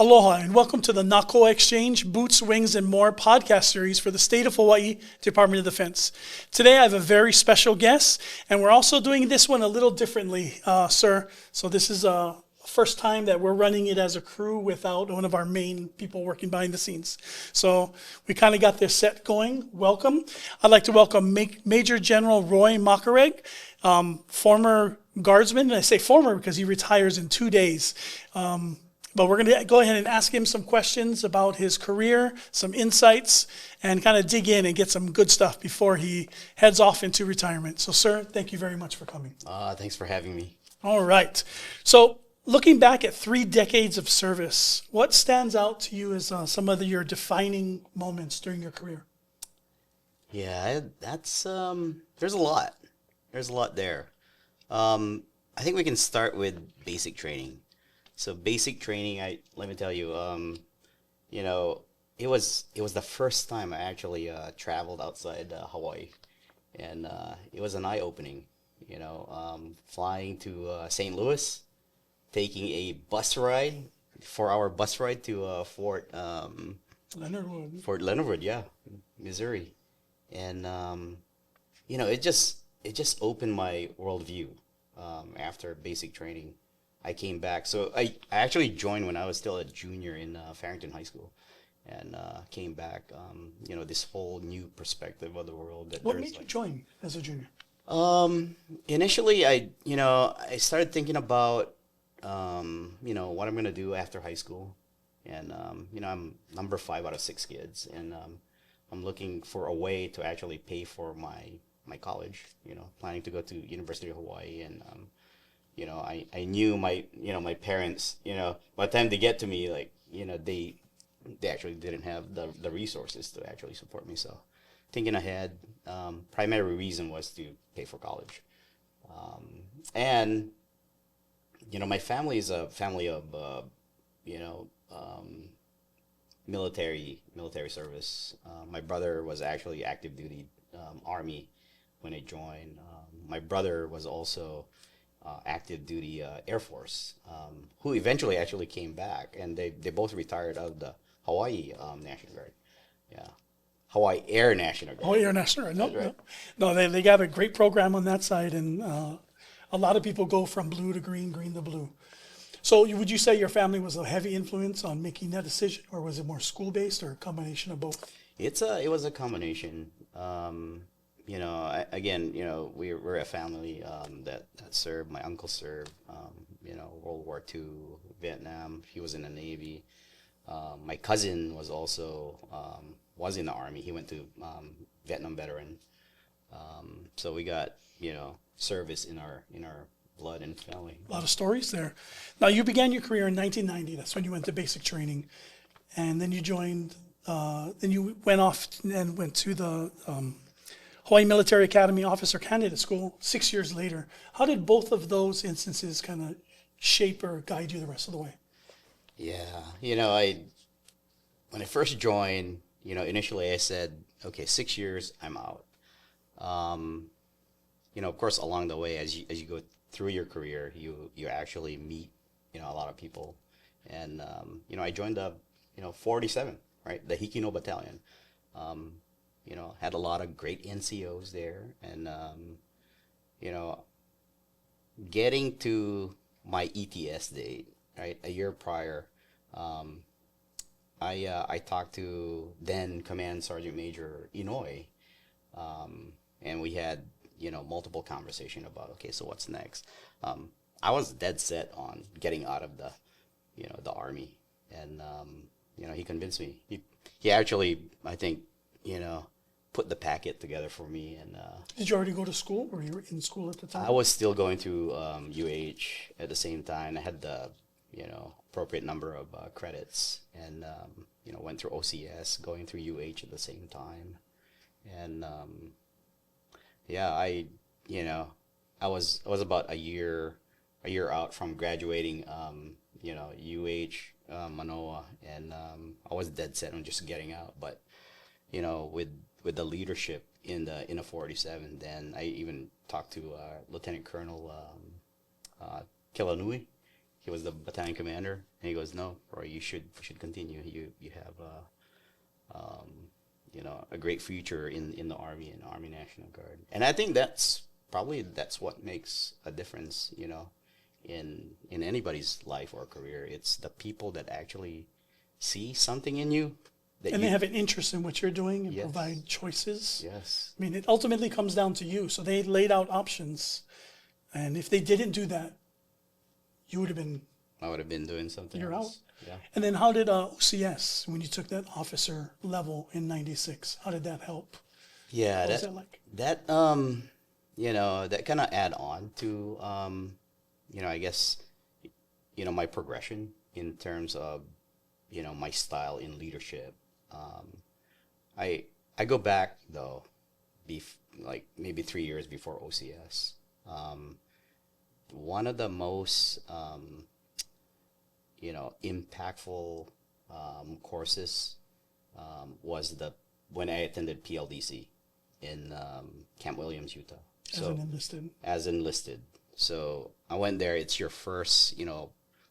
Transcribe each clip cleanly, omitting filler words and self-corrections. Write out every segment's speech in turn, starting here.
Aloha and welcome to the Koa Exchange Boots, Wings, and More podcast series for the State of Hawaii Department of Defense. Today I have a very special guest, and we're also doing this one a little differently, sir. So this is a first time that we're running it as a crew without one of our main people working behind the scenes. So we kind of got this set going. Welcome. I'd like to welcome Major General Roy Macaraeg, former guardsman, and I say former because he retires in 2 days. But we're going to go ahead and ask him some questions about his career, some insights, and kind of dig in and get some good stuff before he heads off into retirement. So, sir, thank you very much for coming. Thanks for having me. All right. So, looking back at 3 decades of service, what stands out to you as some of your defining moments during your career? Yeah, that's there's a lot. There's a lot there. I think we can start with basic training. So basic training, let me tell you, it was the first time I actually traveled outside Hawaii, and it was an eye-opening. Flying to St. Louis, taking a bus ride, 4-hour bus ride to Leonard Wood. Fort Leonard Wood, yeah, Missouri, and it just opened my worldview after basic training. I came back. So I actually joined when I was still a junior in Farrington High School, and came back. This whole new perspective of the world. What made you join as a junior? Initially, I started thinking about what I'm gonna do after high school, and I'm number 5 out of 6 kids, and I'm looking for a way to actually pay for my college. Planning to go to University of Hawaii, and I knew my parents, by the time they get to me, they actually didn't have the resources to actually support me. So thinking ahead, primary reason was to pay for college. And my family is a family of, military service. My brother was actually active duty Army when I joined. My brother was also active duty Air Force, who eventually actually came back, and they both retired out of the Hawaii National Guard. Yeah, Hawaii Air National Guard. Hawaii Air National Guard. No, That's right. no, they got a great program on that side, and a lot of people go from blue to green, green to blue. So would you say your family was a heavy influence on making that decision, or was it more school-based, or a combination of both? It was a combination. We're a family that served. My uncle served, World War II, Vietnam. He was in the Navy. My cousin was also was in the Army. He went to Vietnam veteran. So we got service in our blood and family. A lot of stories there. Now, you began your career in 1990. That's when you went to basic training, and then you joined. Then you went off and went to the Hawaii Military Academy Officer Candidate School 6 years later. How did both of those instances kind of shape or guide you the rest of the way? Yeah, when I first joined, initially I said, okay, 6 years, I'm out. Of course, along the way, as you go through your career, you actually meet, a lot of people. And, I joined the, 47, right, the Hikino Battalion. Had a lot of great NCOs there, and getting to my ETS date, right, a year prior, I talked to then Command Sergeant Major Inouye, and we had multiple conversation about, okay, so what's next. I was dead set on getting out of the Army, and he convinced me. He actually, I think, put the packet together for me. And did you already go to school, or you were in school at the time? I was still going through UH at the same time. I had the appropriate number of credits, and went through OCS, going through UH at the same time. And I was about a year out from graduating UH Manoa, and I was dead set on just getting out. But with the leadership in the 47, then I even talked to Lieutenant Colonel Kilanui. he was the battalion commander, and he goes, "No, Roy, you should continue. You have a great future in the Army and Army National Guard." And I think that's what makes a difference, in anybody's life or career. It's the people that actually see something in you that And you. they have an interest in what you're doing and Yes. provide choices. Yes. I mean, it ultimately comes down to you. So they laid out options. And if they didn't do that, you would have been, I would have been doing something you're else. out. Yeah. And then how did OCS, when you took that officer level in 96, how did that help? Yeah, What was that like? that that kind of add on to I guess my progression in terms of my style in leadership. I go back though, like maybe 3 years before OCS. One of the most impactful courses was the when I attended PLDC in Camp Williams, Utah. As an enlisted. As enlisted. So I went there. It's your first,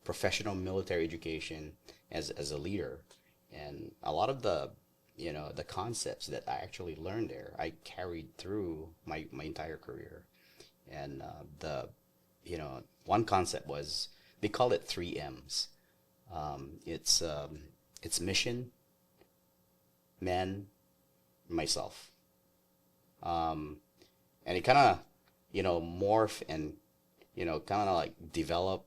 professional military education as a leader, and a lot of the concepts that I actually learned there, I carried through my entire career. And one concept was, they call it 3 M's. It's mission, men, myself. And it kind of, morph and, kind of like develop.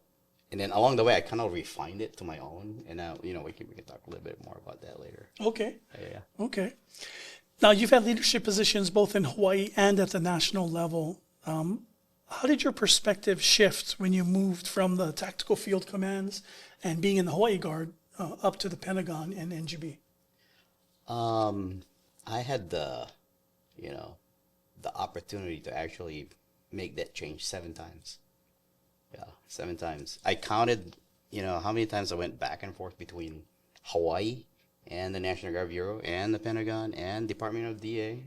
And then along the way, I kind of refined it to my own. And now, we can talk a little bit more about that later. Okay. Yeah. Okay. Now, you've had leadership positions both in Hawaii and at the national level. How did your perspective shift when you moved from the tactical field commands and being in the Hawaii Guard up to the Pentagon and NGB? I had the opportunity to actually make that change 7 times. Yeah, 7 times. I counted, how many times I went back and forth between Hawaii and the National Guard Bureau and the Pentagon and Department of DA.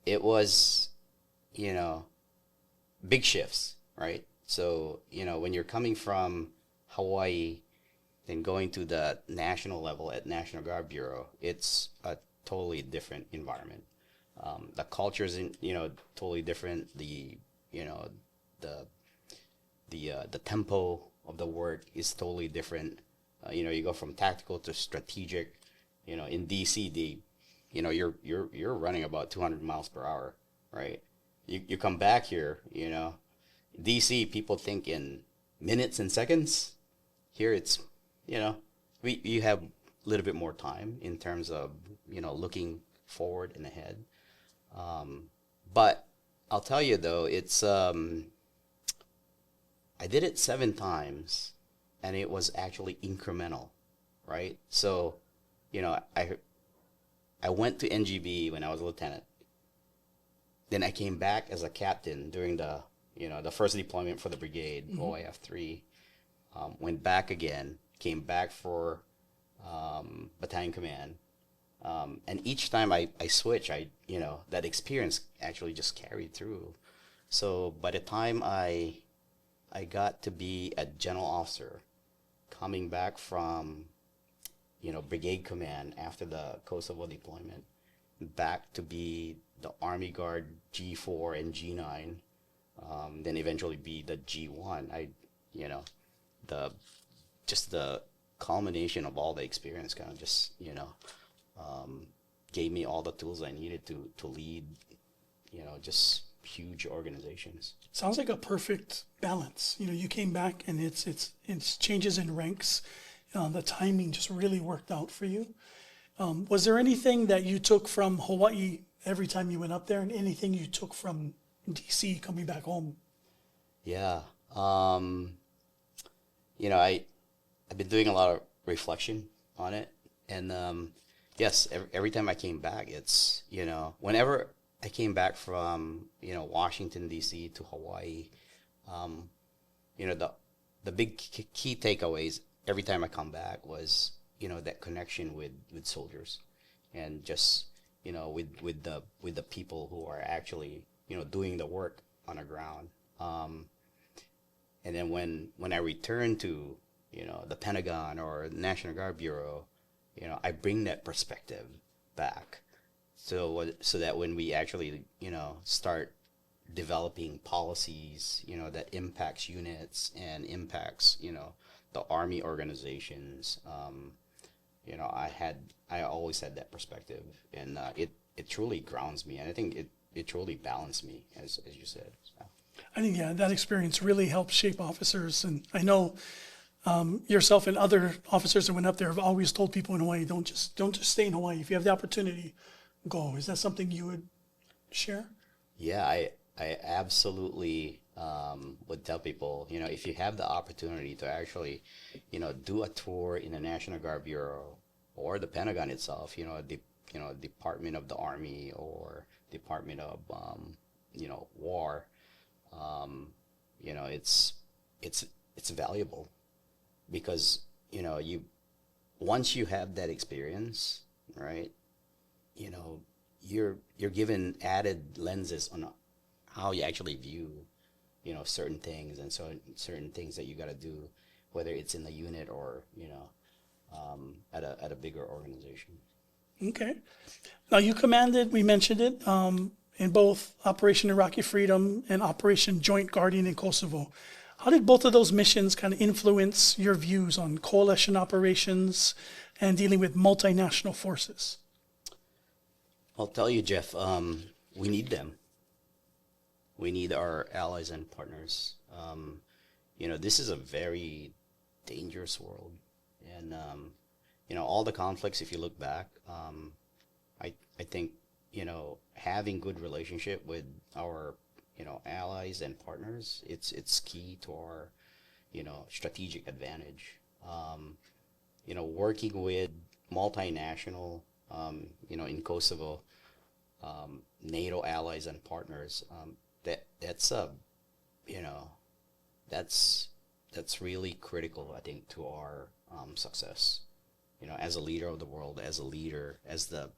It was, big shifts, right? So, when you're coming from Hawaii, then going to the national level at National Guard Bureau, it's a totally different environment. The culture is, totally different. The tempo of the work is totally different. You go from tactical to strategic. In DC, you're running about 200 miles per hour, right? You come back here, DC, people think in minutes and seconds. Here it's, you have a little bit more time in terms of, looking forward and ahead. But I'll tell you though, it's, I did it 7 times and it was actually incremental, right? So, I went to NGB when I was a lieutenant. Then I came back as a captain during the first deployment for the brigade, OIF 3. Went back again, came back for battalion command. And each time I switch, that experience actually just carried through. So by the time I got to be a general officer, coming back from, brigade command after the Kosovo deployment, back to be the Army Guard G4 and G9, then eventually be the G1. The culmination of all the experience kind of just, gave me all the tools I needed to lead, just huge organizations. Sounds like a perfect balance. You came back and it's changes in ranks. The timing just really worked out for you. Was there anything that you took from Hawaii every time you went up there, and anything you took from DC coming back home? Yeah. I've been doing a lot of reflection on it. And yes, every time I came back, it's, whenever I came back from, Washington, D.C. to Hawaii, the big key takeaways every time I come back was, that connection with soldiers, and just, with the people who are actually, doing the work on the ground. And then when I return to, the Pentagon or the National Guard Bureau, I bring that perspective back. So that when we actually, start developing policies, that impacts units and impacts, the Army organizations, I always had that perspective, and it truly grounds me, and I think it truly balanced me, as you said. So. I think, yeah, that experience really helped shape officers. And I know yourself and other officers that went up there have always told people in Hawaii, don't just stay in Hawaii. If you have the opportunity, go. Is that something you would share? Yeah, I absolutely would tell people, if you have the opportunity to actually, do a tour in the National Guard Bureau or the Pentagon itself, Department of the Army or Department of, War, it's valuable because, once you have that experience, right, you're given added lenses on how you actually view, certain things, and so certain things that you got to do, whether it's in the unit or, at a bigger organization. Okay. Now you commanded, we mentioned it, in both Operation Iraqi Freedom and Operation Joint Guardian in Kosovo. How did both of those missions kind of influence your views on coalition operations and dealing with multinational forces? I'll tell you, Jeff, we need them. We need our allies and partners. This is a very dangerous world. And, all the conflicts, if you look back, I think, having good relationship with our, allies and partners, it's key to our, strategic advantage. Working with multinational, in Kosovo, NATO allies and partners, that's that's really critical, I think, to our success. As a leader of the world, as a leader, as the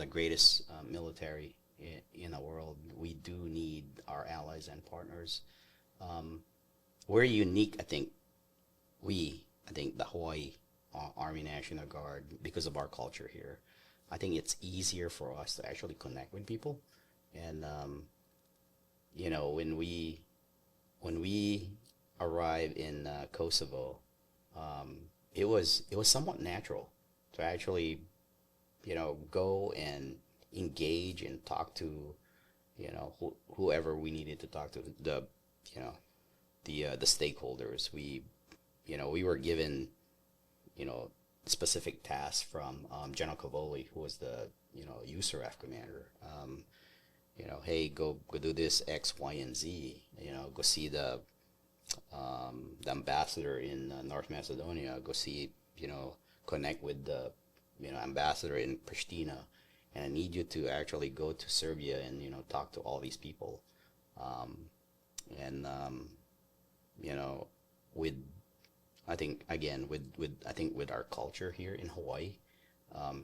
greatest military in the world, we do need our allies and partners. We're unique, I think. The Hawaii Army National Guard, because of our culture here, I think it's easier for us to actually connect with people. And when we arrived in Kosovo, it was somewhat natural to actually go and engage and talk to whoever we needed to talk to, the stakeholders. We were given specific tasks from General Cavoli, who was the USAREF commander. Hey, go do this X, Y, and Z. Go see the ambassador in North Macedonia. Go see, connect with the ambassador in Pristina. And I need you to actually go to Serbia and talk to all these people. With I think again with our culture here in Hawaii,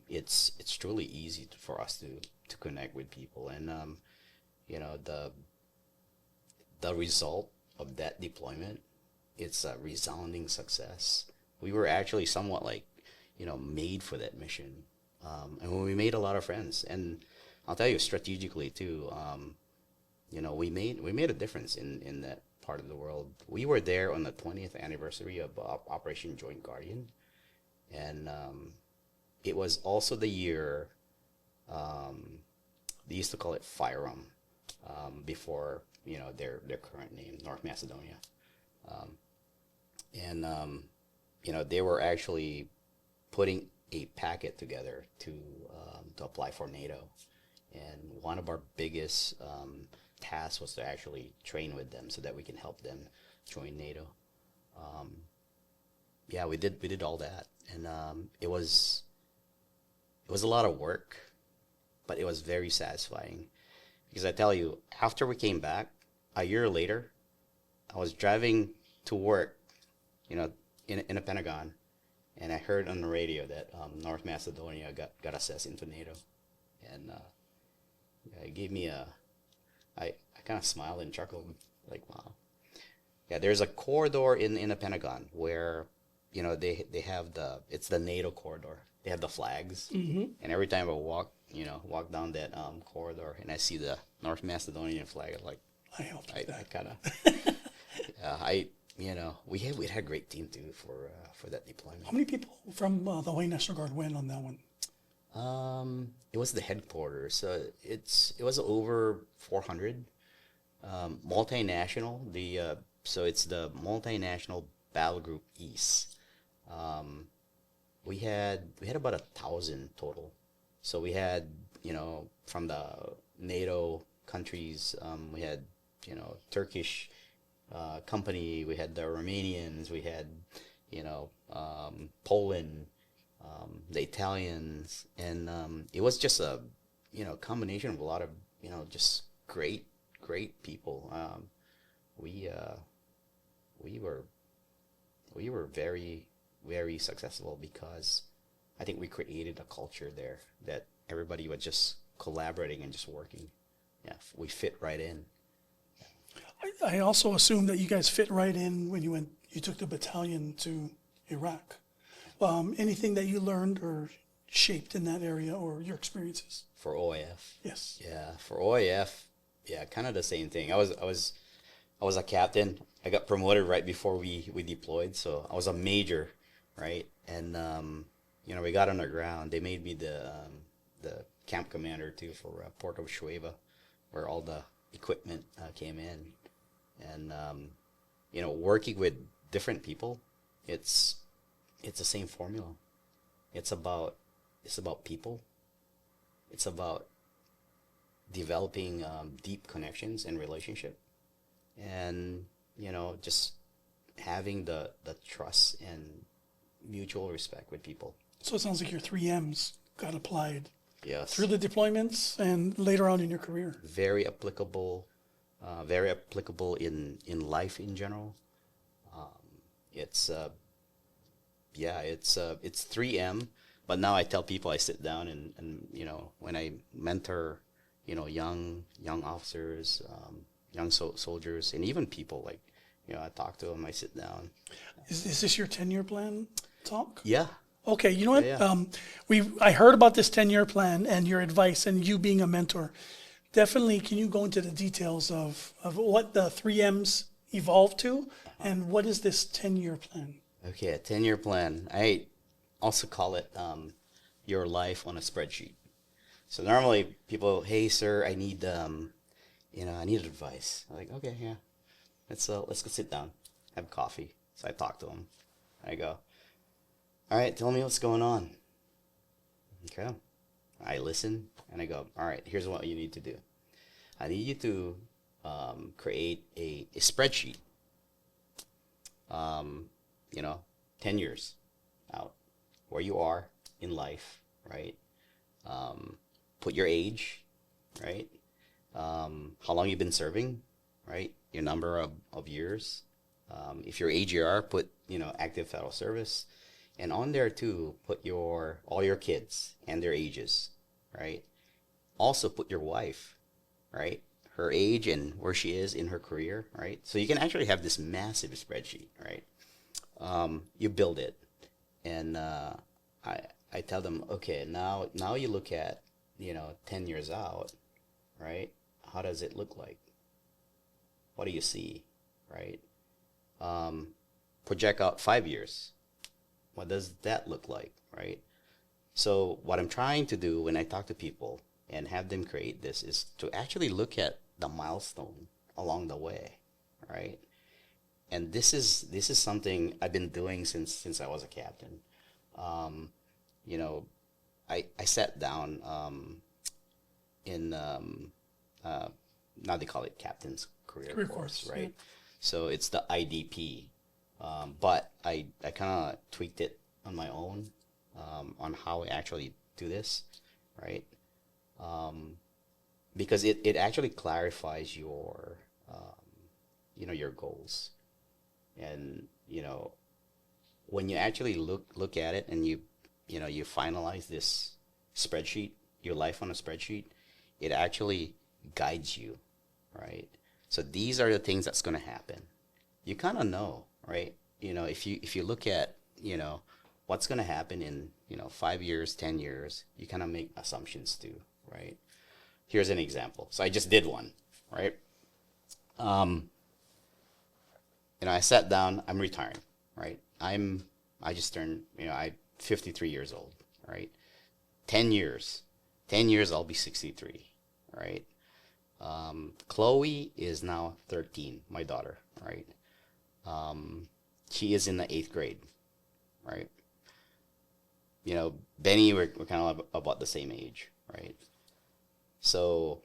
it's truly easy for us to connect with people, and the result of that deployment, it's a resounding success. We were actually somewhat like made for that mission, and we made a lot of friends, and I'll tell you strategically too. We made a difference in that part of the world. We were there on the 20th anniversary of Operation Joint Guardian, and it was also the year they used to call it FIREM before their current name, North Macedonia, and they were actually putting a packet together to apply for NATO, and one of our biggest task was to actually train with them so that we can help them join NATO. We did all that, and it was a lot of work, but it was very satisfying, because I tell you, after we came back a year later, I was driving to work, in a Pentagon, and I heard on the radio that North Macedonia got access into NATO, and it gave me I kind of smiled and chuckled, like, wow. Yeah, there's a corridor in the Pentagon where, they have it's the NATO corridor. They have the flags, and every time I walk down that corridor, and I see the North Macedonian flag, I'm like, I helped with I that. kind of, we had a great team too for that deployment. How many people from the Hawaii National Guard went on that one? It was the headquarters, so it was over 400. Multinational, so it's the Multinational Battle Group East. We had about 1,000 total. So we had, from the NATO countries, we had, Turkish company, we had the Romanians, we had, Poland, the Italians, and it was just a, combination of a lot of, just great people. We were very, very successful because I think we created a culture there that everybody was just collaborating and just working. Yeah, we fit right in. I also assume that you guys fit right in when you took the battalion to Iraq. Anything that you learned or shaped in that area or your experiences? For OAF. Yes. Yeah, for OAF, yeah, kind of the same thing. I was a captain. I got promoted right before we deployed, so I was a major, right? And we got on the ground. They made me the camp commander too for Port of Shueva, where all the equipment came in, and working with different people, it's the same formula. It's about people. It's about developing deep connections and relationship, and just having the trust and mutual respect with people. So it sounds like your 3Ms got applied Yes. through the deployments and later on in your career. Very applicable, in life in general. It's it's 3M, but now I tell people, I sit down and when I mentor young officers, young soldiers, and even people, like I talk to them, I sit down. Is this your 10-year plan talk? Yeah. Okay, you know what? Yeah. I heard about this 10-year plan and your advice and you being a mentor. Definitely, can you go into the details of what the 3Ms evolved to and what is this 10-year plan? Okay, a 10-year plan. I also call it your life on a spreadsheet. So normally people, hey sir, I need I need advice. I'm like, okay, yeah, let's go sit down, have coffee. So I talk to them. I go, all right, tell me what's going on. Okay, I listen and I go, all right, here's what you need to do. I need you to create a spreadsheet. 10 years out, where you are in life, right? Put your age, right? How long you've been serving, right? Your number of years. If you're AGR, put, active federal service. And on there too, put all your kids and their ages, right? Also put your wife, right? Her age and where she is in her career, right? So you can actually have this massive spreadsheet, right? You build it, and I tell them, okay, now you look at 10 years out, right? How does it look like? What do you see, right? Project out 5 years. What does that look like, right? So what I'm trying to do when I talk to people and have them create this is to actually look at the milestone along the way, right? And this is something I've been doing since I was a captain. I sat down in now they call it Captain's Career Course, right? Yeah. So it's the IDP, but I kind of tweaked it on my own on how I actually do this, right? Because it actually clarifies your your goals. And when you actually look at it and you finalize this spreadsheet, your life on a spreadsheet, it actually guides you, right? So these are the things that's going to happen. you kind of know, right? If you look at, what's going to happen in, 5 years, 10 years, you kind of make assumptions too, right? Here's an example. So I just did one, right? Um, I sat down, I'm retiring, right? I just turned, 53 years old, right? 10 years. 10 years, I'll be 63, right? Chloe is now 13, my daughter, right? She is in the eighth grade, right? Benny, we're kind of about the same age, right? So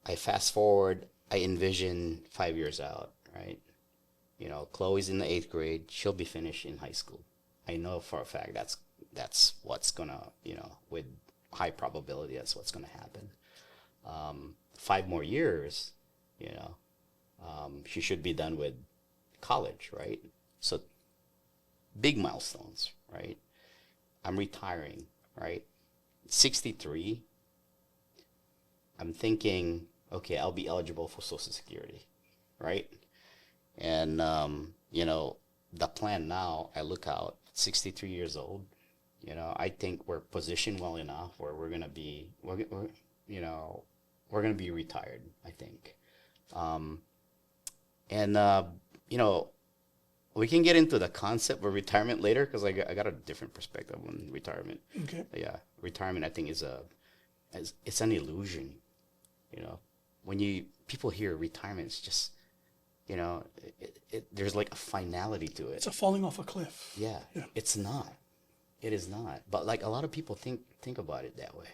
I fast forward, I envision 5 years out, right? Chloe's in the eighth grade. She'll be finished in high school. I know for a fact that's what's gonna, with high probability, that's what's gonna happen. 5 more years, she should be done with college, right? So big milestones, right? I'm retiring, right? 63. I'm thinking, okay, I'll be eligible for Social Security, right? And the plan now, I look out, 63 years old. I think we're positioned well enough where we're gonna be, we're gonna be retired. I think, and we can get into the concept of retirement later because I got a different perspective on retirement. Okay. Yeah, retirement I think it's an illusion. When people hear retirement, it's just there's like a finality to it. It's a falling off a cliff. Yeah, Yeah. it's not. It is not. But like a lot of people think about it that way.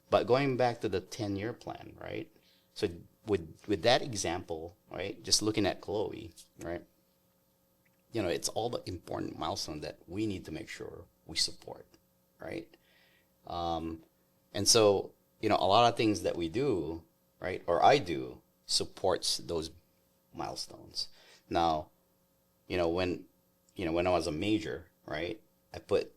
But going back to the 10-year plan, right? So with that example, right? Just looking at Chloe, right? It's all the important milestone that we need to make sure we support, right? And so, a lot of things that we do, right, or I do, supports those milestones. Now, when I was a major, right, I put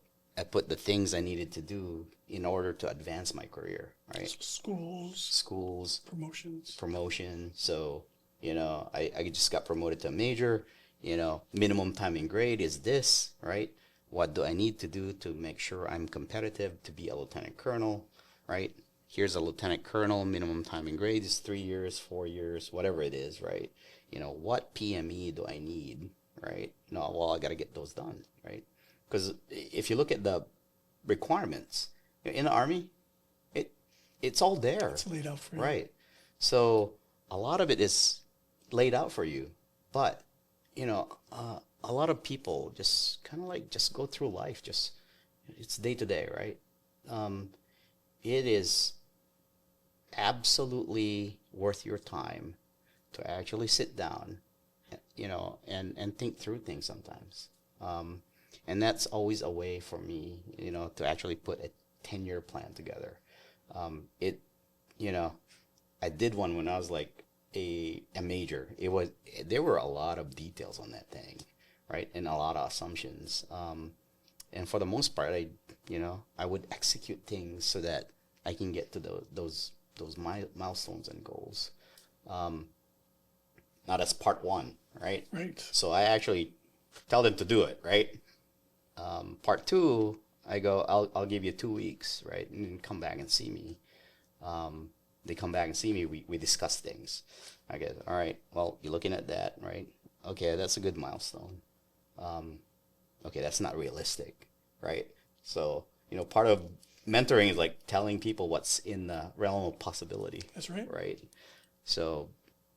the things I needed to do in order to advance my career, right? Schools, promotion. So, I just got promoted to a major. Minimum time in grade is this, right? What do I need to do to make sure I'm competitive to be a lieutenant colonel, right? Here's a lieutenant colonel, minimum time in grade is 3 years, 4 years, whatever it is, right? What PME do I need, right? No, well, I got to get those done, right? Because if you look at the requirements in the Army, it's all there. It's laid out for you. Right. So a lot of it is laid out for you, but a lot of people just kind of like just go through life. It's day to day, right? It is absolutely worth your time to actually sit down, and think through things sometimes. And that's always a way for me, to actually put a 10-year plan together. I did one when I was like a major. There were a lot of details on that thing, right? And a lot of assumptions. And for the most part, I would execute things so that I can get to those milestones and goals. Now that's part one, right? Right. So I actually tell them to do it, right? Part two, I go, I'll give you 2 weeks, right? And come back and see me. They come back and see me. We discuss things. I go, all right, well, you're looking at that, right? Okay, that's a good milestone. Okay, that's not realistic, right? So, part of mentoring is like telling people what's in the realm of possibility. That's right. Right. So,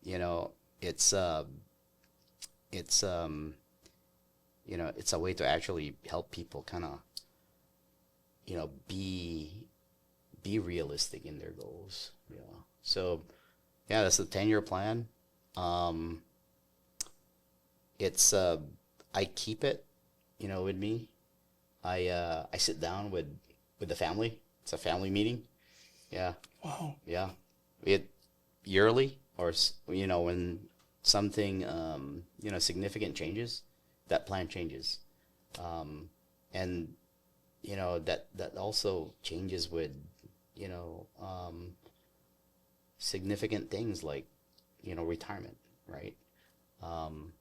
it's a way to actually help people kind of, be realistic in their goals. So, yeah, that's the 10-year plan. It's I keep it, with me. I sit down with the family. It's a family meeting. Yeah. Wow. Yeah. It yearly or when something significant changes, that plan changes. And that also changes with significant things like retirement, right? Um,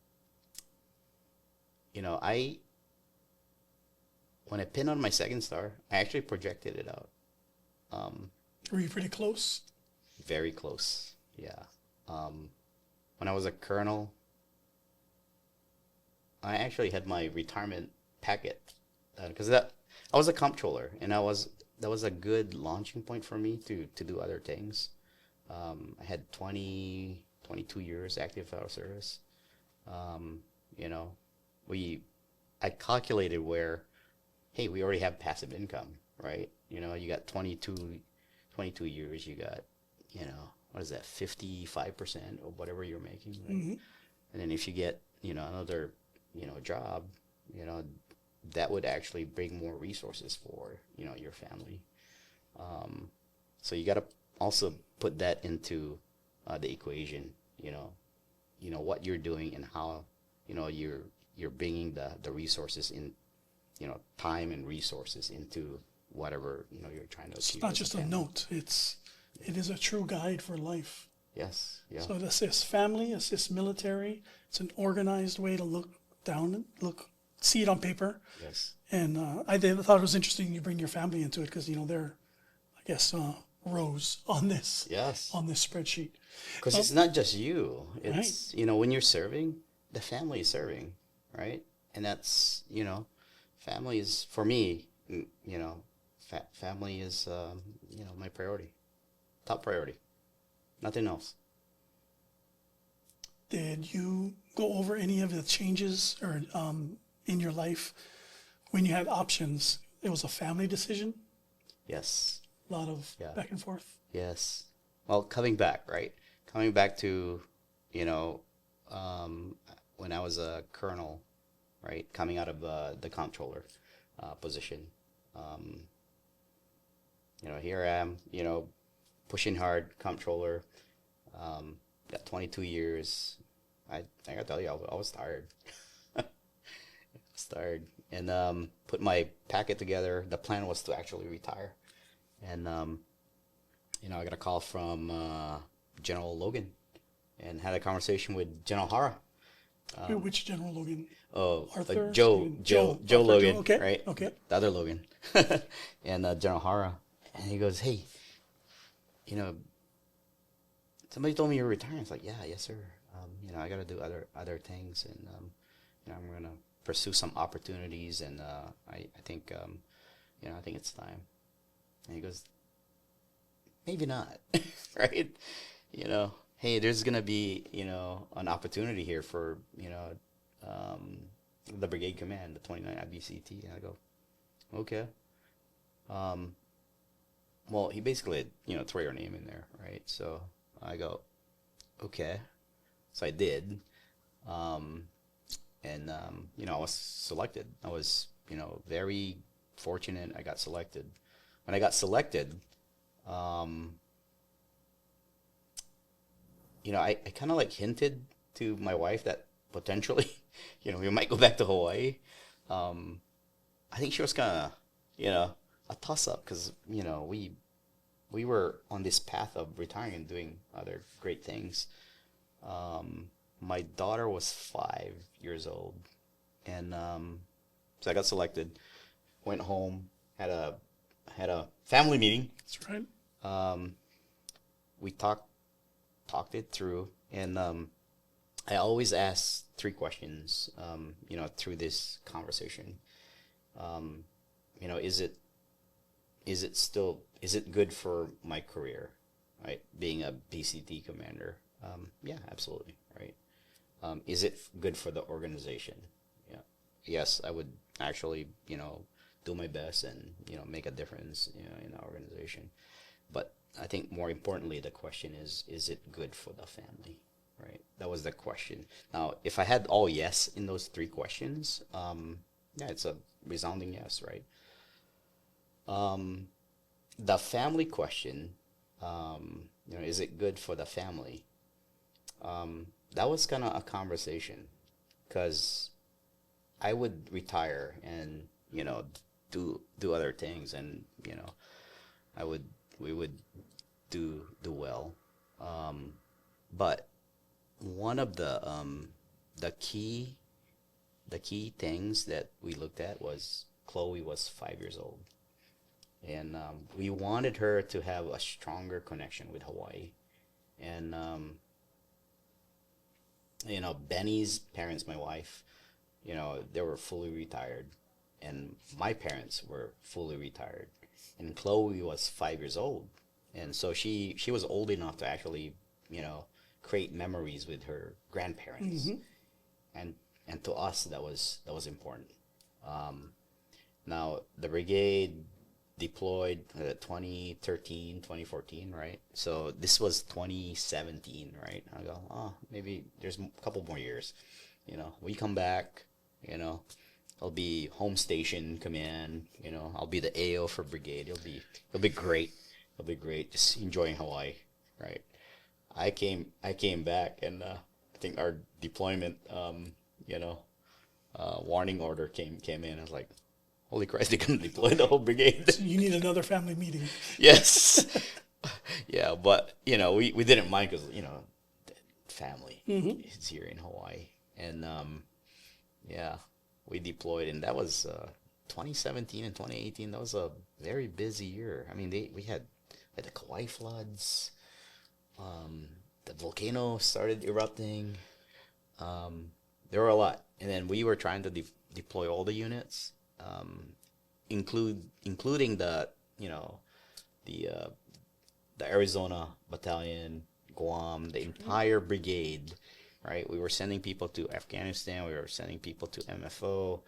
you know, I when I pinned on my second star, I actually projected it out. Um, Were you pretty close? Very close. Yeah. Um, when I was a colonel, I actually had my retirement packet because that I was a comptroller, and I was that was a good launching point for me to do other things. I had 22 years active out of service. Um, you know, we I calculated where, hey, we already have passive income, right? You know, you got 22 years, you got, you know, what is that, 55% of whatever you're making, right? Hmm. And then if you get, you know, another, you know, job, you know, that would actually bring more resources for, you know, your family. Um, so you got to also put that into the equation, you know what you're doing and how, you know, you're bringing the resources in, you know, time and resources into whatever, you know, you're trying to It's achieve not as a just a family. note. It is a true guide for life. Yes, yeah, So it assists family, assists military. It's an organized way to look down and see it on paper. yes, And thought it was interesting you bring your family into it because they're, I guess, rows yes. on this spreadsheet. Because Well, it's not just you. right. It's, you know, when you're serving, the family is serving, right? And that's, you know, family is, for me, you know, family is, you know, my priority, top priority, nothing else. Did you go over any of the changes or in your life when you had options? It was a family decision. Yes, A lot of yeah, back and forth. yes. Well, coming back, right? Coming back to, you know, um, when I was a colonel, right? Coming out of the comptroller position. Um, you know, here I am, you know, pushing hard, comptroller. Got 22 years. I gotta tell you, I was tired. I was tired. And put my packet together. The plan was to actually retire. And, you know, I got a call from General Logan and had a conversation with General Hara. Which General Logan? Oh, Arthur? Joe, Stephen? Joe, Joe Arthur, Joe. Logan, Okay. right? Okay. The other Logan. And General Hara. And he goes, hey, you know, somebody told me you're retiring. It's like, yeah, yes, sir. You know, I got to do other things, and you know, I'm gonna pursue some opportunities, and I think, you know, I think it's time. And he goes, maybe not, right? You know, hey, there's gonna be, you know, an opportunity here for, you know, um, the brigade command, the 29 IBCT. And I go, okay. Um, well, he basically, you know, throw your name in there, right? So I go, okay. So I did. Um, and, you know, I was selected. I was, you know, very fortunate. I got selected. When I got selected, um, you know, I kind of like hinted to my wife that potentially, you know, we might go back to Hawaii. Um, I think she was kind of, you know, a toss up because, you know, we were on this path of retiring and doing other great things. My daughter was 5 years old, and so I got selected. Went home, had a family meeting. That's right. Um, we talked it through, and I always ask three questions. You know, through this conversation. Um, you know, is it good for my career, right? Being a BCT commander. Yeah, absolutely, right. Is it good for the organization? Yeah. Yes, I would actually, you know, do my best and, you know, make a difference, you know, in the organization. But I think more importantly, the question is it good for the family, right? That was the question. Now, if I had all yes in those three questions, yeah, it's a resounding yes, right? Um, the family question, you know, is it good for the family? That was kind of a conversation because I would retire and, you know, do other things, and, you know, I would we would do well. But one of the the key things that we looked at was Chloe was 5 years old, and we wanted her to have a stronger connection with Hawaii. And Benny's parents, my wife, they were fully retired, and my parents were fully retired, and Chloe was 5 years old, and so she was old enough to actually create memories with her grandparents, and to us that was important. Now the brigade deployed 2013, 2014, right? So this was 2017, right? I go, oh, maybe there's a couple more years. We come back, I'll be home station command, I'll be the AO for brigade. It'll be great. It'll be great. Just enjoying Hawaii, right? I came back, and I think our deployment, warning order came in. I was like, holy Christ, they couldn't deploy the whole brigade. So you need another family meeting. Yes. Yeah, but we didn't mind because family is here in Hawaii, and yeah, we deployed, and that was 2017 and 2018. That was a very busy year. I mean, we had the Kauai floods, the volcano started erupting. There were a lot, and then we were trying to deploy all the units, including the Arizona battalion, Guam, the entire brigade, right? We were sending people to Afghanistan. We were sending people to MFO.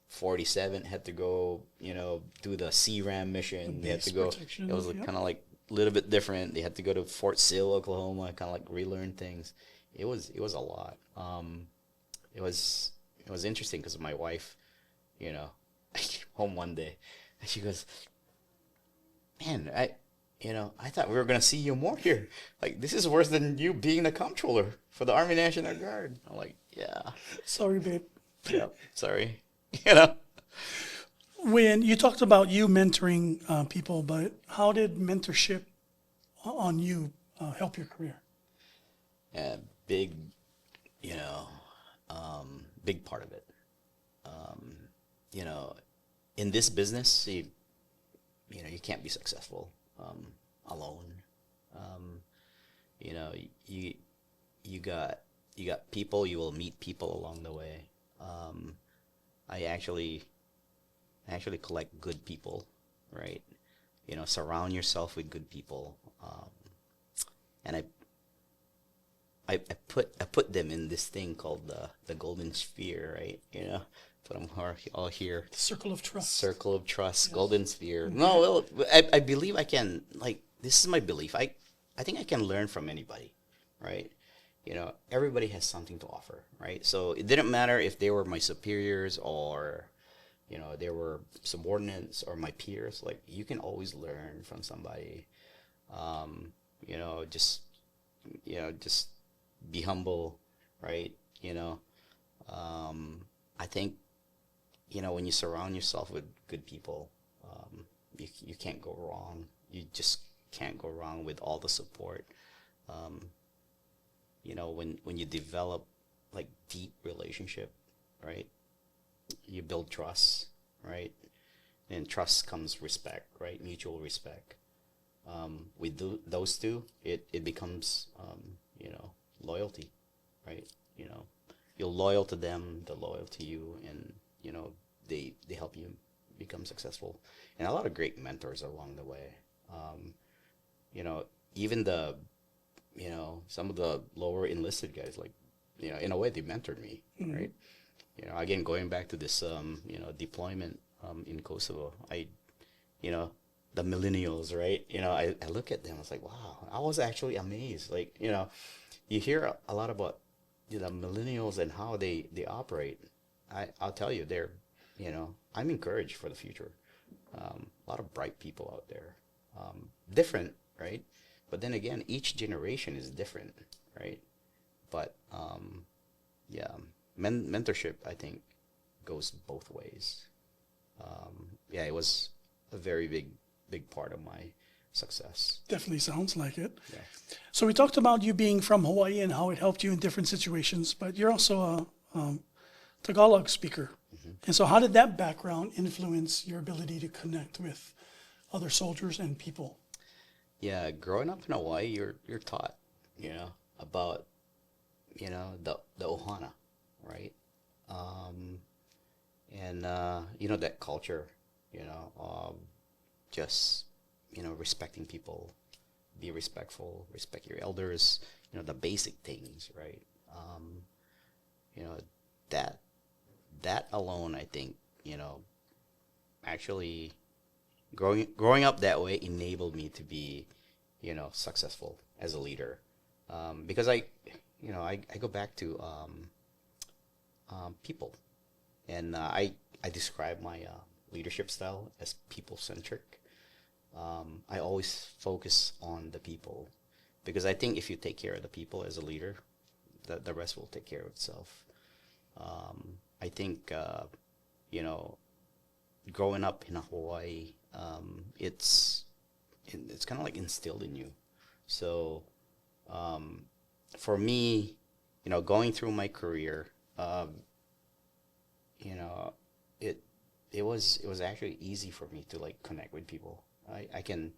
47 had to go, do the CRAM mission. They had to go. It was kind of like a little bit different. They had to go to Fort Sill, Oklahoma, kind of like relearn things. It was a lot. It was interesting because my wife, I came home one day and she goes, man, I thought we were going to see you more here. Like, this is worse than you being the comptroller for the Army National Guard. I'm like, yeah. Sorry, babe. Yeah, sorry. When you talked about you mentoring people, but how did mentorship on you help your career? Yeah, big, big part of it. In this business, you can't be successful alone. You got people. You will meet people along the way. I actually collect good people, right? Surround yourself with good people, and I put them in this thing called the golden sphere, right? Put them all here. The circle of trust. Circle of trust, Yes. golden sphere. No, well, I believe I can. Like, this is my belief. I think I can learn from anybody, right? Everybody has something to offer, right? So it didn't matter if they were my superiors or, they were subordinates or my peers. Like, you can always learn from somebody. Just be humble, right? I think, when you surround yourself with good people, you can't go wrong. You just can't go wrong with all the support. When you develop like deep relationship, right? You build trust, right? And trust comes respect, right? Mutual respect. With those two, it becomes loyalty, right? You're loyal to them, they're loyal to you, and they help you become successful. And a lot of great mentors along the way. Even some of the lower enlisted guys, like, in a way they mentored me, right? Again, going back to this deployment in Kosovo, the millennials, right? I look at them, I was like, wow, I was actually amazed. Like, you hear a lot about the millennials and how they operate. I'll tell you, I'm encouraged for the future. A lot of bright people out there, different, right? But then again, each generation is different, right? But yeah, mentorship, I think, goes both ways. Yeah, it was a very big part of success. Definitely sounds like it. Yeah. So we talked about you being from Hawaii and how it helped you in different situations, but you're also a Tagalog speaker. And so how did that background influence your ability to connect with other soldiers and people? Yeah, growing up in Hawaii, you're taught, about, the ohana, right? And that culture, just respecting people, be respectful, respect your elders, the basic things, right? You know that that alone, I think, actually growing up that way enabled me to be, successful as a leader, because I go back to people, and I describe my leadership style as people centric. I always focus on the people because I think if you take care of the people as a leader, the rest will take care of itself. I think, growing up in Hawaii, it's kind of like instilled in you. So for me, going through my career, you know, it it was actually easy for me to like connect with people. I can,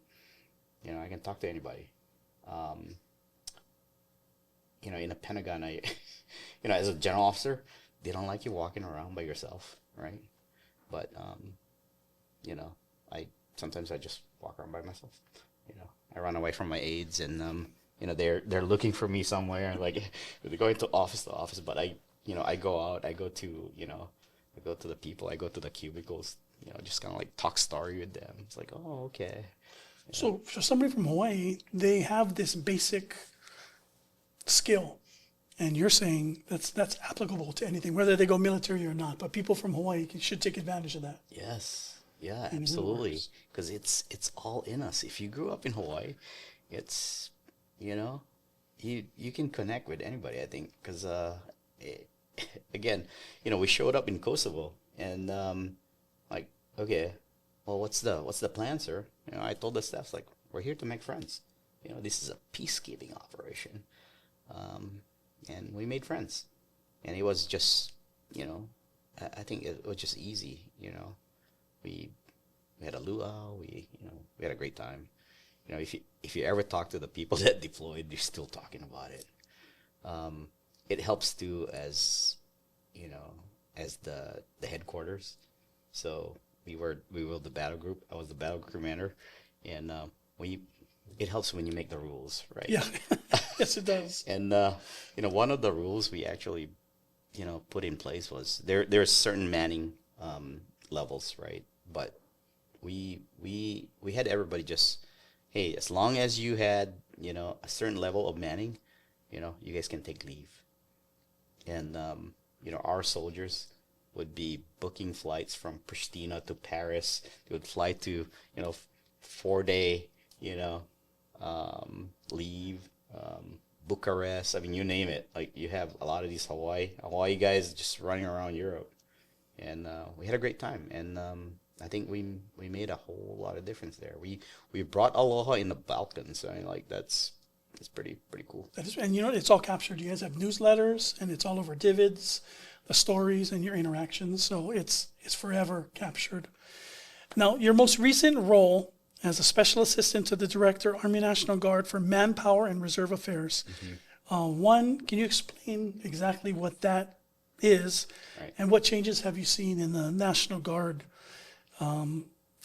I can talk to anybody. Um, in a Pentagon, as a general officer, they don't like you walking around by yourself, right? But you know, I sometimes I just walk around by myself. I run away from my aides, and they're looking for me somewhere, like they're going to office to office. But I go out, I go to the people, I go to the cubicles, just kind of like talk story with them. It's like, oh, okay. So for somebody from Hawaii, they have this basic skill, and you're saying that's applicable to anything, whether they go military or not. But people from Hawaii should take advantage of that. Yes, yeah, And it absolutely. works. Because it's all in us. If you grew up in Hawaii, it's you know, you can connect with anybody. I think because eh, again, we showed up in Kosovo, and like, okay, well, what's the plan, sir? I told the staff, like, we're here to make friends. This is a peacekeeping operation, and we made friends, and it was just, I think it was just easy. We we had a luau. We had a great time. If you ever talk to the people that deployed, they're still talking about it. Um, it helps too you know, as the headquarters. So we were the battle group. I was the battle group commander, and it helps when you make the rules, right? Yeah, yes, it does. And one of the rules we actually put in place was there's certain manning levels, right? But we had everybody just, hey, as long as you had a certain level of manning, you guys can take leave. And our soldiers would be booking flights from Pristina to Paris. They would fly to 4-day leave, Bucharest. I mean, you name it. Like, you have a lot of these Hawaii guys just running around Europe, and we had a great time. And I think we made a whole lot of difference there. We brought aloha in the Balkans. I mean, like, it's pretty cool. That is, and it's all captured. You guys have newsletters, and it's all over divids, the stories, and your interactions. So it's forever captured. Now, your most recent role as a special assistant to the director, Army National Guard for Manpower and Reserve Affairs. One, can you explain exactly what that is, Right. and what changes have you seen in the National Guard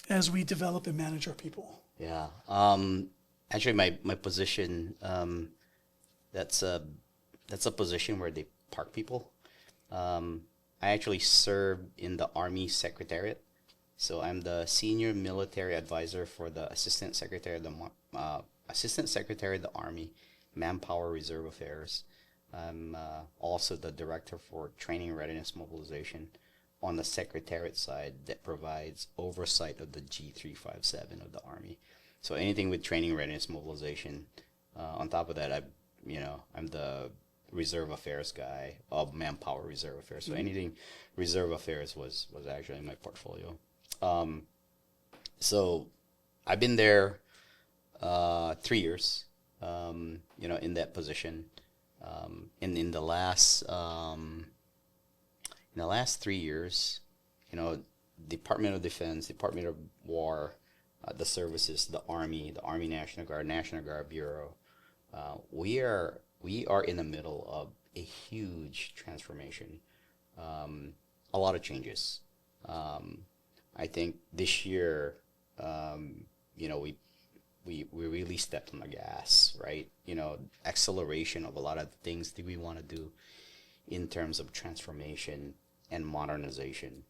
as we develop and manage our people? Yeah. Actually, my position, that's a position where they park people. I actually served in the Army Secretariat, so I'm the senior military advisor for the Assistant Secretary of the Army, Manpower Reserve Affairs. I'm also the director for Training Readiness Mobilization on the Secretariat side that provides oversight of the G357 of the Army. So anything with training readiness mobilization. On top of that, I'm the reserve affairs guy of Manpower Reserve Affairs. So anything reserve affairs was actually in my portfolio. So I've been there 3 years, in that position. And in the last 3 years, Department of Defense, Department of War, the services, the Army National Guard, National Guard Bureau, we are in the middle of a huge transformation. A lot of changes. I think this year, we really stepped on the gas, right? Acceleration of a lot of things that we want to do in terms of transformation and modernization.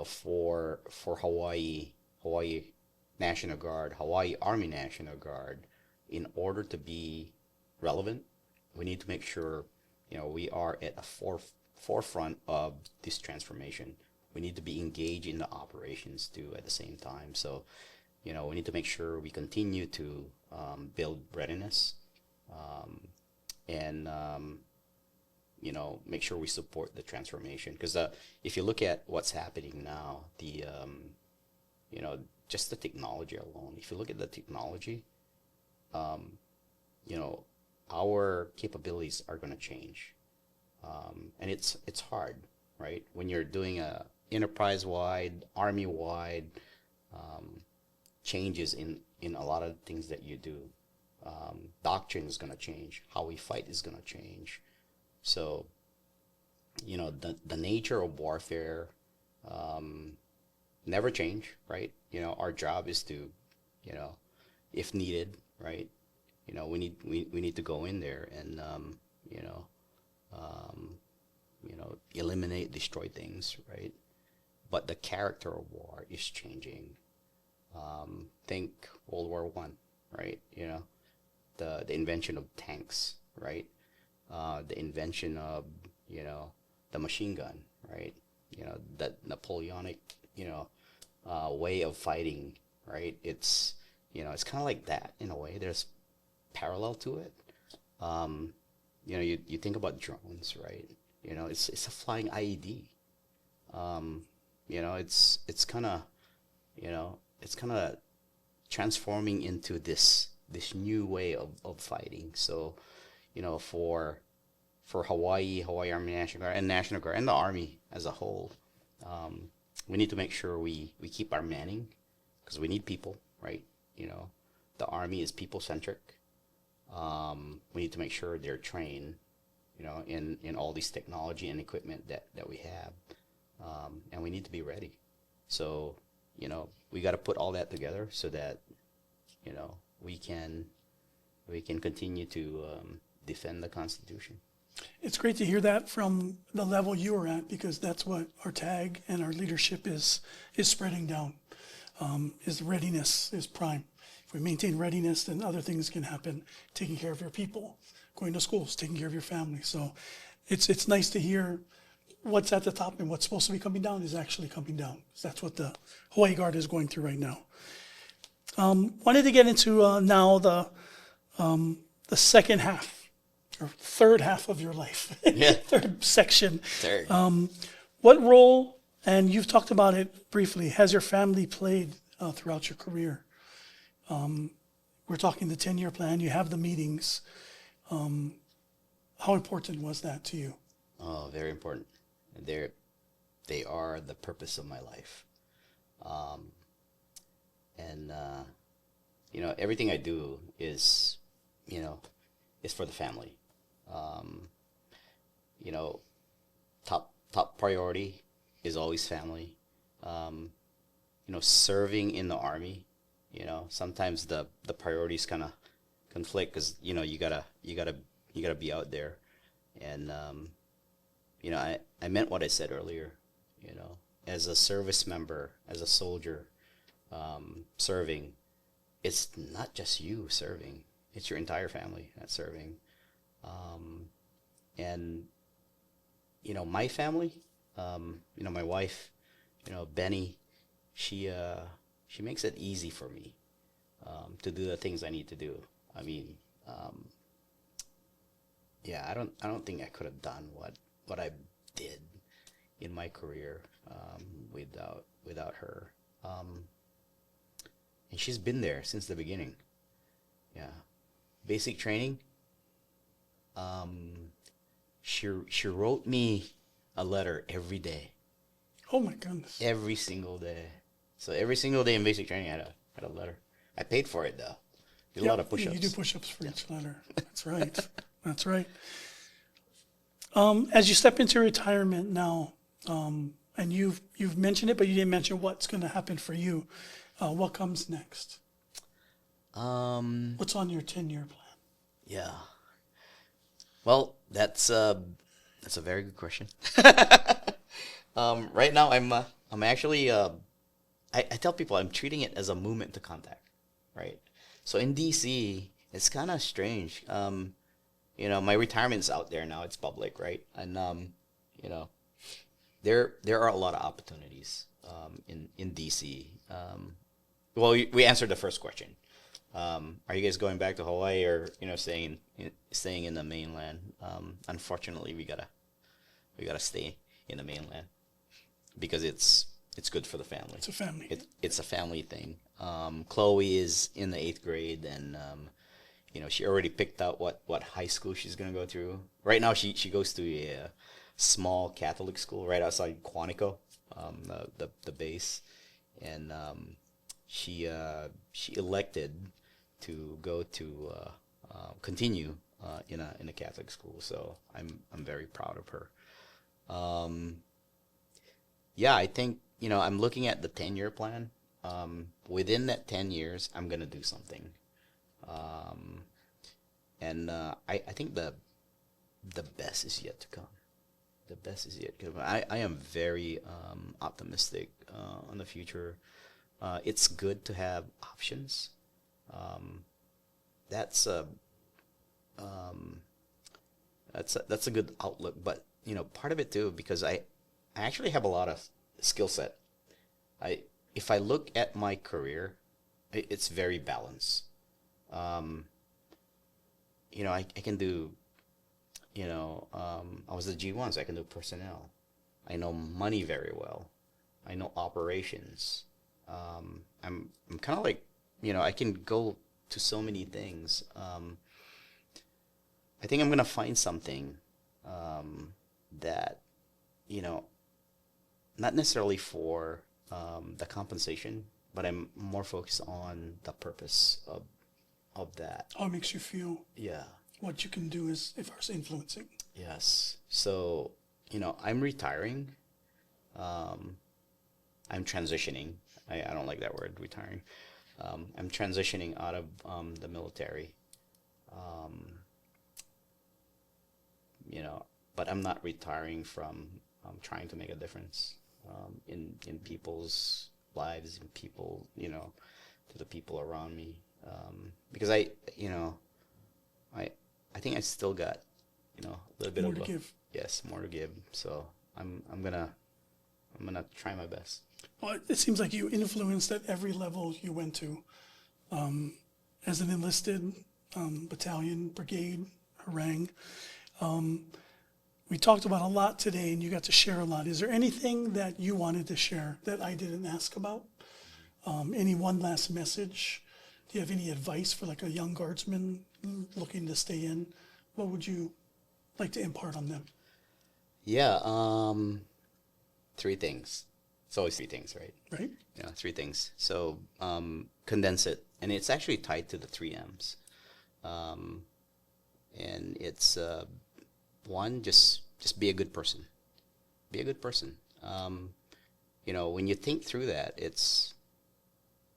For Hawaii National Guard, Hawaii Army National Guard, in order to be relevant, we need to make sure, we are at a forefront of this transformation. We need to be engaged in the operations too at the same time. So, we need to make sure we continue to build readiness, and make sure we support the transformation. Because if you look at what's happening now, just the technology alone. If you look at the technology, our capabilities are going to change, and it's hard, right? When you're doing a enterprise-wide, army-wide changes in a lot of things that you do. Doctrine is going to change. How we fight is going to change. So, the nature of warfare never change, right? Our job is to, if needed, right? We need to go in there and eliminate, destroy things, right? But the character of war is changing. Think World War I, right? The invention of tanks, right? The invention of the machine gun, right? That Napoleonic way of fighting, right? It's kind of like that in a way. There's parallel to it. You think about drones, right? It's a flying IED. It's kind of transforming into this new way of fighting. So, for Hawaii Army National Guard and National Guard and the Army as a whole, we need to make sure we keep our manning, because we need people, right? The Army is people centric. We need to make sure they're trained, in all these technology and equipment that we have, and we need to be ready. So, we got to put all that together so that, we can continue to defend the Constitution. It's great to hear that from the level you are at, because that's what our tag and our leadership is spreading down. Is readiness is prime. If we maintain readiness, then other things can happen. Taking care of your people, going to schools, taking care of your family. So it's nice to hear what's at the top and what's supposed to be coming down is actually coming down. That's what the Hawaii Guard is going through right now. Wanted to get into now the second half or third half of your life. Yeah. Third section. Third. What role, and you've talked about it briefly, has your family played throughout your career? We're talking the 10-year plan. You have the meetings. How important was that to you? Oh, very important. They are the purpose of my life. Everything I do is for the family. Top priority is always family. Serving in the Army, sometimes the priorities kind of conflict, because you gotta be out there. And I meant what I said earlier. As a service member, as a soldier, serving, it's not just you serving, it's your entire family that's serving. And my family, my wife, Benny, she makes it easy for me to do the things I need to do. I mean, I don't think I could have done what I did in my career without her. and she's been there since the beginning. Yeah, basic training. Um, she wrote me a letter every day, Oh my goodness. every single day. So every single day in basic training, I had a letter. I paid for it though. Did a lot of You do push-ups. push-ups for each letter. That's right. That's right. As you step into retirement now, and you've mentioned it, but you didn't mention what's going to happen for you. What comes next? Um, What's on your 10-year plan? yeah. Well, that's a very good question. Right now, I'm actually I tell people I'm treating it as a movement to contact, right? So in DC, it's kind of strange. My retirement's out there now; it's public, right? And you know, there are a lot of opportunities in DC. Well, we answered the first question. Are you guys going back to Hawaii or staying in the mainland? Unfortunately, we gotta stay in the mainland because it's good for the family. It's a family. It's a family thing. Chloe is in the 8th grade, and she already picked out what high school she's gonna go through. Right now, she goes to a small Catholic school right outside Quantico, the base, and she elected to go to continue in a Catholic school. So I'm very proud of her. Um, yeah, I think I'm looking at the 10-year plan. Within that 10 years, I'm gonna do something. Um, and I think the best is yet to come. The best is yet to come. I am very optimistic on the future. It's good to have options. Um, that's a um, that's a good outlook. But part of it too, because I actually have a lot of skill set. I If I look at my career, it's very balanced. Um, I can do. I was the G1, so I can do personnel. I know money very well. I know operations. I'm kind of like, I can go to so many things. I think I'm gonna find something that, you know, not necessarily for the compensation, but I'm more focused on the purpose of that. How it makes you feel, Yeah. what you can do is if it's influencing. Yes. So, I'm retiring. Um, I'm transitioning. I don't like that word, retiring. I'm transitioning out of the military. Um, but I'm not retiring from trying to make a difference in people's lives, in people, to the people around me. Because I I think I still got, a little bit More of to a, give. yes, more to give. So I'm gonna try my best. Well, it seems like you influenced at every level you went to, as an enlisted, battalion, brigade, harangue. We talked about a lot today, and you got to share a lot. Is there anything that you wanted to share that I didn't ask about? Any one last message? Do you have any advice for like a young guardsman looking to stay in? What would you like to impart on them? Yeah, three things. It's always three things, right? Right? Yeah, three things. So condense it, and it's actually tied to the three M's. Um, and it's one, just be a good person. Be a good person. When you think through that, it's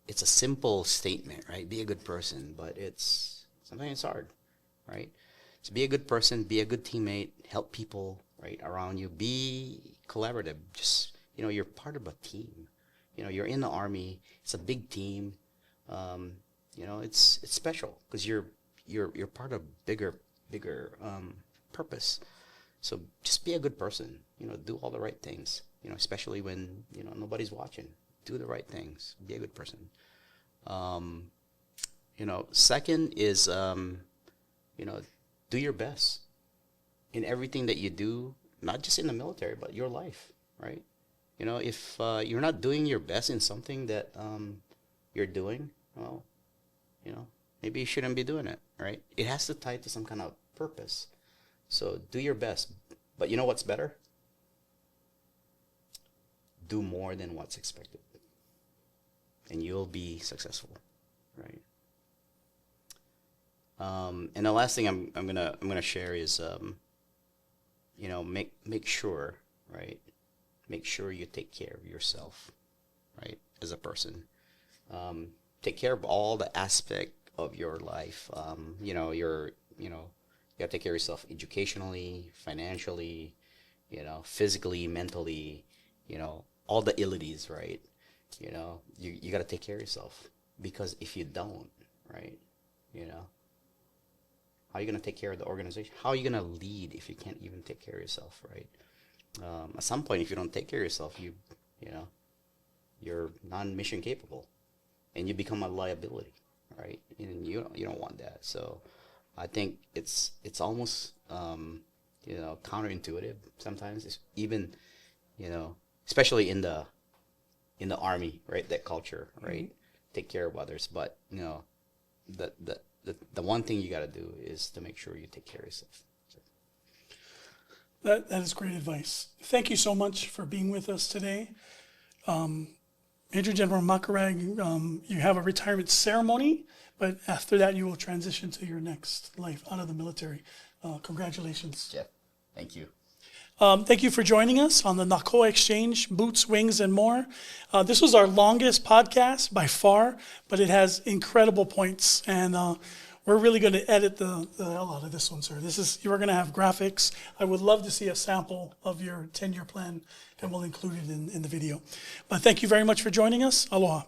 a simple statement, right? Be a good person, but sometimes it's hard, right? So be a good person, be a good teammate, help people right around you, be collaborative. Just you're part of a team. You're in the army. It's a big team. It's special because you're part of bigger purpose. So just be a good person. Do all the right things. Especially when nobody's watching. Do the right things. Be a good person. Second is do your best in everything that you do, not just in the military, but your life, right? If you're not doing your best in something that you're doing, well, maybe you shouldn't be doing it, right? It has to tie to some kind of purpose. So do your best. But you know what's better? Do more than what's expected. And you'll be successful, right? And the last thing I'm gonna share is, make sure, right? Make sure you take care of yourself, right? As a person, take care of all the aspect of your life. You have to take care of yourself educationally, financially, physically, mentally, all the abilities, right? You got to take care of yourself, because if you don't, right, how are you going to take care of the organization? How are you going to lead if you can't even take care of yourself, right? At some point, if you don't take care of yourself, you're non-mission capable, and you become a liability, right? And you don't want that. So I think it's almost counterintuitive sometimes. It's even especially in the army, right? That culture, right? Mm-hmm. Take care of others, but the one thing you got to do is to make sure you take care of yourself. So. That is great advice. Thank you so much for being with us today. Major General Macaraeg, you have a retirement ceremony, but after that you will transition to your next life out of the military. Congratulations. Jeff, thank you. Thank you for joining us on the Koa Exchange, Boots, Wings, and More. This was our longest podcast by far, but it has incredible points, and we're really going to edit the hell out of this one, sir. You're going to have graphics. I would love to see a sample of your 10-year plan, and we'll include it in the video. But thank you very much for joining us. Aloha.